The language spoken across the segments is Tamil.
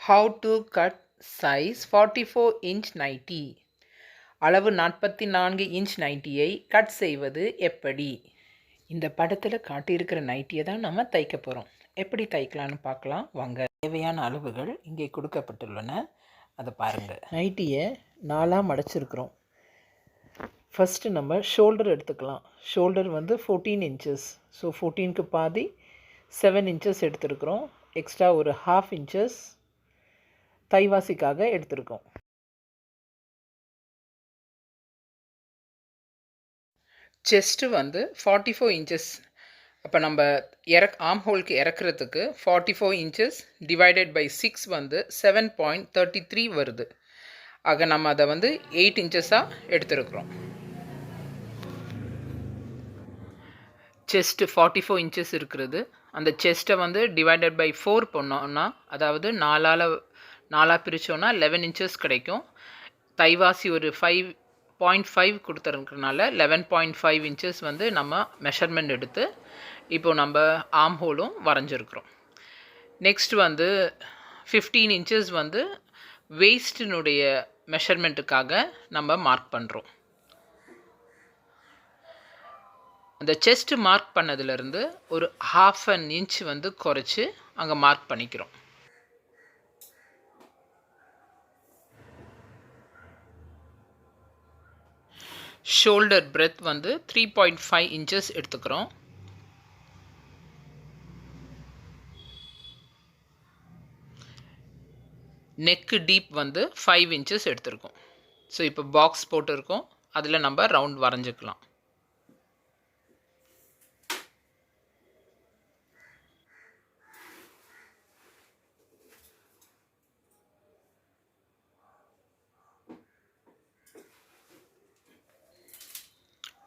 How to cut size 44-inch nighty. அளவு 44 இன்ச் நைட்டியை கட் செய்வது எப்படி? இந்த படத்தில் காட்டியிருக்கிற நைட்டியை தான் நம்ம தைக்க போகிறோம். எப்படி தைக்கலான்னு பார்க்கலாம் வாங்க. தேவையான அளவுகள் இங்கே கொடுக்கப்பட்டுள்ளன, அதை பாருங்கள். நைட்டியை 4ஆக மடிச்சிருக்கிறோம். ஃபஸ்ட்டு நம்ம ஷோல்டர் எடுத்துக்கலாம். ஷோல்டர் வந்து 14 இன்ச்சஸ். ஸோ 14க்கு பாதி 7 இன்ச்சஸ் எடுத்துருக்குறோம். எக்ஸ்ட்ரா ஒரு 1/2 இன்ச்சஸ் தைவாசிக்காக எடுத்திருக்கோம். செஸ்ட்டு வந்து 44 இன்ச்சஸ். அப்போ நம்ம ஆர்ம் ஹோலுக்கு இறக்குறதுக்கு 44 இன்ச்சஸ் டிவைடட் பை 6 வந்து 7.33 வருது. ஆக நம்ம அதை வந்து 8 இன்ச்சஸாக எடுத்துருக்குறோம். செஸ்ட்டு 44 இன்ச்சஸ் இருக்கிறது. அந்த செஸ்ட்டை வந்து டிவைடட் பை 4 பண்ணோன்னா, அதாவது 4ஆக பிரித்தோன்னா 11 இன்ச்சஸ் கிடைக்கும். தைவாசி ஒரு 5.5 கொடுத்துருக்கனால 11.5 இன்ச்சஸ் வந்து நம்ம மெஷர்மெண்ட் எடுத்து இப்போது நம்ம ஆர்ம் ஹோலும் வரைஞ்சிருக்கிறோம். நெக்ஸ்ட் வந்து 15 இன்ச்சஸ் வந்து வெயிஸ்டினுடைய மெஷர்மெண்ட்டுக்காக நம்ம மார்க் பண்ணுறோம். அந்த செஸ்ட்டு மார்க் பண்ணதுலேருந்து ஒரு 1/2 இன்ச் வந்து குறைச்சி அங்கே மார்க் பண்ணிக்கிறோம். ஷோல்டர் பிரெத் வந்து 3.5 இன்ச்சஸ் எடுத்துக்கிறோம். நெக்கு டீப் வந்து 5 இன்ச்சஸ் எடுத்துருக்கோம். ஸோ இப்போ பாக்ஸ் போட்டிருக்கோம், அதில் நம்ம ரவுண்ட் வரைஞ்சிக்கலாம்.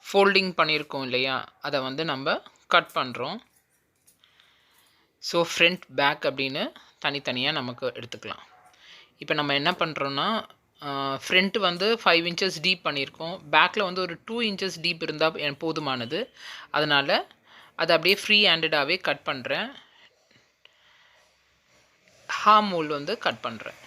ஃபோல்டிங் பண்ணியிருக்கோம் இல்லையா, அதை வந்து நம்ம கட் பண்ணுறோம். ஸோ ஃப்ரண்ட் பேக் அப்படின்னு தனித்தனியாக நமக்கு எடுத்துக்கலாம். இப்போ நம்ம என்ன பண்ணுறோன்னா, ஃப்ரண்ட்டு வந்து 5 இன்ச்சஸ் டீப் பண்ணியிருக்கோம். பேக்கில் வந்து ஒரு 2 இன்ச்சஸ் டீப் இருந்தால் போதுமானது. அதனால் அதை அப்படியே ஃப்ரீ ஹேண்டடாகவே கட் பண்ணுறேன். ஆர்ம் ஹோல் வந்து கட் பண்ணுறேன்.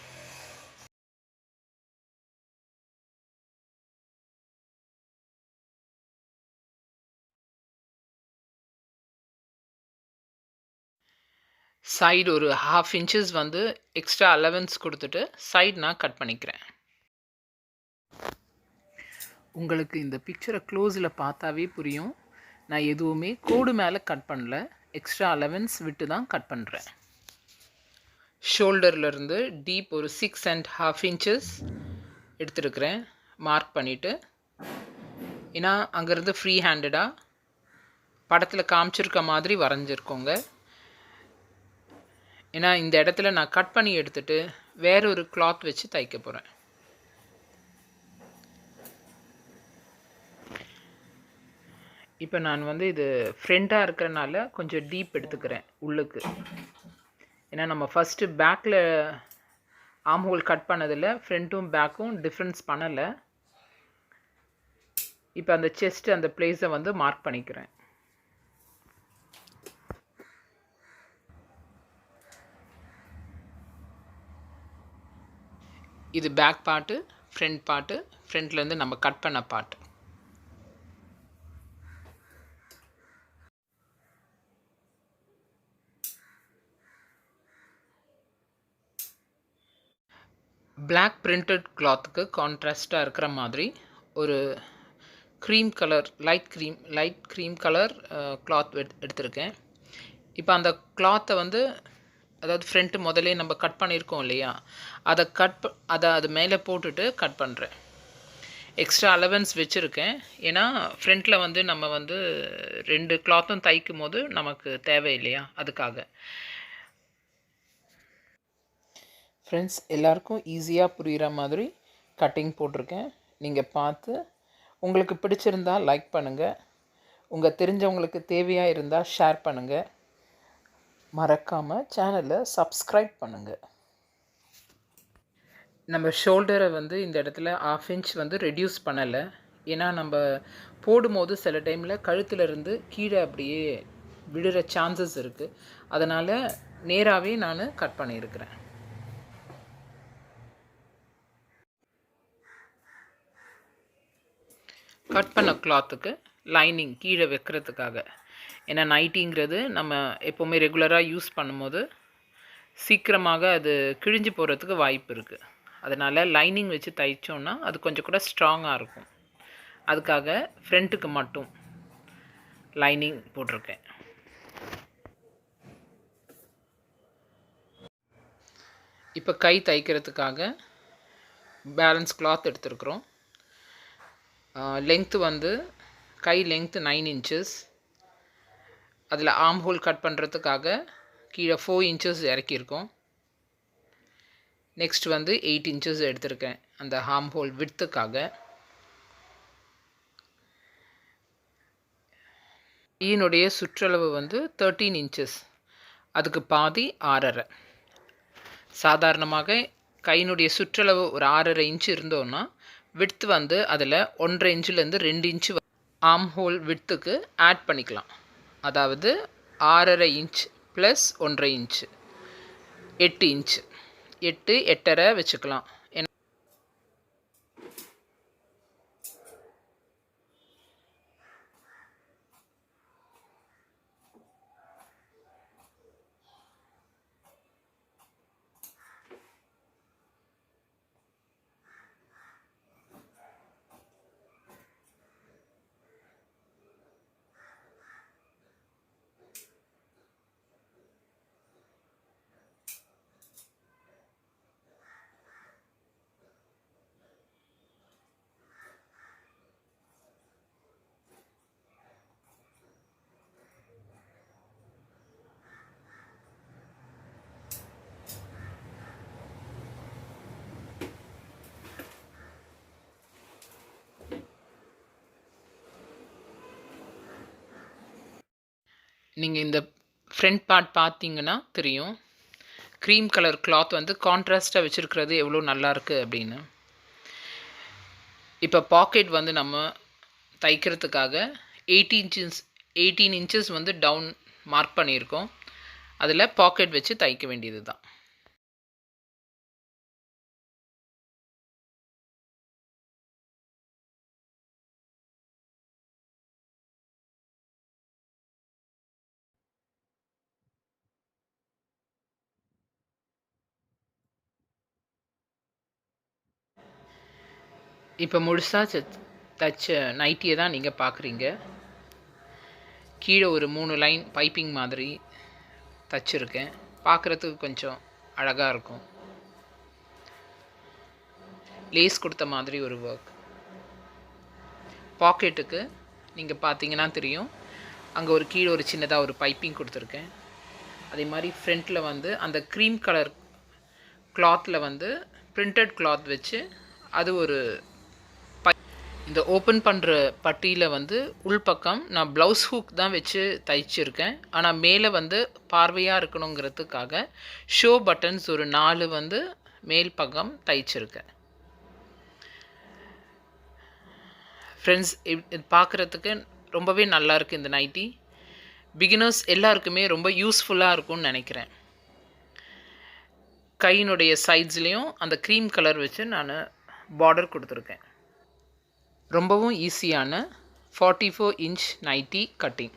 சைடு ஒரு 1/2 இன்ச்சஸ் வந்து எக்ஸ்ட்ரா அலவன்ஸ் கொடுத்துட்டு சைடு நான் கட் பண்ணிக்கிறேன். உங்களுக்கு இந்த பிக்சரை க்ளோஸில் பார்த்தாவே புரியும், நான் எதுவுமே கோடு மேலே கட் பண்ணல, எக்ஸ்ட்ரா அலவன்ஸ் விட்டு தான் கட் பண்ணுறேன். ஷோல்டர்லேருந்து டீப் ஒரு 6.5 இன்ச்சஸ் எடுத்துருக்கிறேன், மார்க் பண்ணிவிட்டு. ஏன்னா அங்கேருந்து ஃப்ரீ ஹேண்டடாக படத்தில் காமிச்சிருக்க மாதிரி வரைஞ்சிருக்கோங்க. ஏன்னா இந்த இடத்துல நான் கட் பண்ணி எடுத்துகிட்டு வேற ஒரு கிளாத் வச்சு தைக்க போகிறேன். இப்போ நான் வந்து இது ஃப்ரண்ட்டாக இருக்கிறனால கொஞ்சம் டீப் எடுத்துக்கிறேன் உள்ளுக்கு. ஏன்னா நம்ம ஃபஸ்ட்டு பேக்கில் ஆர்ம் ஹோல் கட் பண்ணதில் ஃப்ரண்ட்டும் பேக்கும் டிஃப்ரென்ஸ் பண்ணலை. இப்போ அந்த செஸ்ட் அந்த பிளேஸை வந்து மார்க் பண்ணிக்கிறேன். இது பேக் பார்ட்டு, ஃப்ரண்ட் பார்ட்டு, ஃப்ரண்ட்லேருந்து நம்ம கட் பண்ண பார்ட்டு. பிளாக் பிரிண்டட் கிளாத்துக்கு கான்ட்ராஸ்டாக இருக்கிற மாதிரி ஒரு cream colour, light cream colour cloth எடுத்திருக்கேன். இப்போ அந்த கிளாத்தை வந்து, அதாவது ஃப்ரண்ட்டு முதலே நம்ம கட் பண்ணியிருக்கோம் இல்லையா, அதை அது மேலே போட்டுட்டு கட் பண்ணுறேன். எக்ஸ்ட்ரா அலவன்ஸ் வச்சுருக்கேன். ஏன்னா ஃப்ரண்ட்டில் வந்து நம்ம வந்து 2 கிளாத்தும் தைக்கும் போது நமக்கு தேவை இல்லையா, அதுக்காக. ஃப்ரெண்ட்ஸ், எல்லாருக்கும் ஈஸியாக புரிகிற மாதிரி கட்டிங் போட்டிருக்கேன். நீங்கள் பார்த்து உங்களுக்கு பிடிச்சிருந்தால் லைக் பண்ணுங்கள். உங்கள் தெரிஞ்சவங்களுக்கு தேவையாக இருந்தால் ஷேர் பண்ணுங்கள். மறக்காமல் சேனலை சப்ஸ்கிரைப் பண்ணுங்கள். நம்ம ஷோல்டரை வந்து இந்த இடத்துல 1/2 இன்ச் வந்து ரெடியூஸ் பண்ணலை. ஏன்னா நம்ம போடும்போது சில டைமில் கழுத்துலேருந்து கீழே அப்படியே விடுற சான்சஸ் இருக்குது. அதனால் நேராகவே நான் கட் பண்ணியிருக்கிறேன். கட் பண்ண கிளாத்துக்கு லைனிங் கீழே வைக்கிறதுக்காக. ஏன்னா நைட்டிங்கிறது நம்ம எப்போவுமே ரெகுலராக யூஸ் பண்ணும்போது சீக்கிரமாக அது கிழிஞ்சு போகிறதுக்கு வாய்ப்பு இருக்குது. அதனால் லைனிங் வச்சு தைச்சோன்னா அது கொஞ்சம் கூட ஸ்ட்ராங்காக இருக்கும். அதுக்காக ஃப்ரண்ட்டுக்கு மட்டும் லைனிங் போட்டிருக்கேன். இப்போ கை தைக்கிறதுக்காக பேலன்ஸ் கிளாத் எடுத்துருக்குறோம். லெங்க்த்து வந்து கை லெங்க்த்து 9 inches. அதில் ஆர்ம் ஹோல் கட் பண்ணுறதுக்காக கீழே 4 inches இறக்கியிருக்கோம். நெக்ஸ்ட் வந்து 8 inches எடுத்திருக்கேன் அந்த ஆர்ம் ஹோல் விட்த்துக்காக. கையினுடைய சுற்றளவு வந்து 13 inches. அதுக்கு பாதி 6.5. சாதாரணமாக கையினுடைய சுற்றளவு ஒரு 6.5 inch இருந்தோன்னா விட்த் வந்து அதில் 1.5 inchலேருந்து 2 inch ஆர்ம் ஹோல் விட்த்துக்கு ஆட் பண்ணிக்கலாம். அதாவது 6.5 inch ப்ளஸ் 1.5 inch 8 inch 8.5 வச்சுக்கலாம். நீங்கள் இந்த ஃப்ரண்ட் பார்ட் பார்த்தீங்கன்னா தெரியும், க்ரீம் கலர் கிளாத் வந்து கான்ட்ராஸ்ட்டாக வச்சுருக்கிறது எவ்வளோ நல்லாயிருக்கு அப்படின்னு. இப்போ பாக்கெட் வந்து நம்ம தைக்கிறதுக்காக 18 inches வந்து டவுன் மார்க் பண்ணியிருக்கோம். அதில் பாக்கெட் வச்சு தைக்க வேண்டியது தான். இப்போ முழுசாக தைச்ச நைட்டியை தான் நீங்கள் பார்க்குறீங்க. கீழே ஒரு 3 லைன் பைப்பிங் மாதிரி தைச்சிருக்கேன். பார்க்குறதுக்கு கொஞ்சம் அழகாக இருக்கும். லேஸ் கொடுத்த மாதிரி ஒரு ஒர்க். பாக்கெட்டுக்கு நீங்கள் பார்த்தீங்கன்னா தெரியும், அங்கே ஒரு கீழே ஒரு சின்னதாக ஒரு பைப்பிங் கொடுத்துருக்கேன். அதே மாதிரி ஃப்ரண்ட்டில் வந்து அந்த க்ரீம் கலர் கிளாத்தில் வந்து பிரிண்டட் கிளாத் வச்சு அது ஒரு இந்த ஓப்பன் பண்ணுற பட்டியில் வந்து உள்பக்கம் நான் ப்ளவுஸ் ஹூக் தான் வச்சு தைச்சிருக்கேன். ஆனால் மேலே வந்து பார்வையாக இருக்கணுங்கிறதுக்காக ஷோ பட்டன்ஸ் ஒரு 4 வந்து மேல் பக்கம் தைச்சிருக்கேன். ஃப்ரெண்ட்ஸ், இது பார்க்குறதுக்கு ரொம்பவே நல்லாயிருக்கு இந்த நைட்டி. பிகினர்ஸ் எல்லாருக்குமே ரொம்ப யூஸ்ஃபுல்லாக இருக்கும்னு நினைக்கிறேன். கையினுடைய சைட்ஸ்லேயும் அந்த க்ரீம் கலர் வச்சு நான் பார்டர் கொடுத்துருக்கேன். ரொம்பவும் ஈஸியான 44 inch நைட்டி கட்டிங்.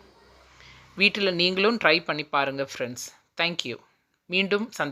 வீட்டில் நீங்களும் ட்ரை பண்ணி பாருங்கள் ஃப்ரெண்ட்ஸ். தேங்க்யூ. மீண்டும் சந்திக்கிறேன்.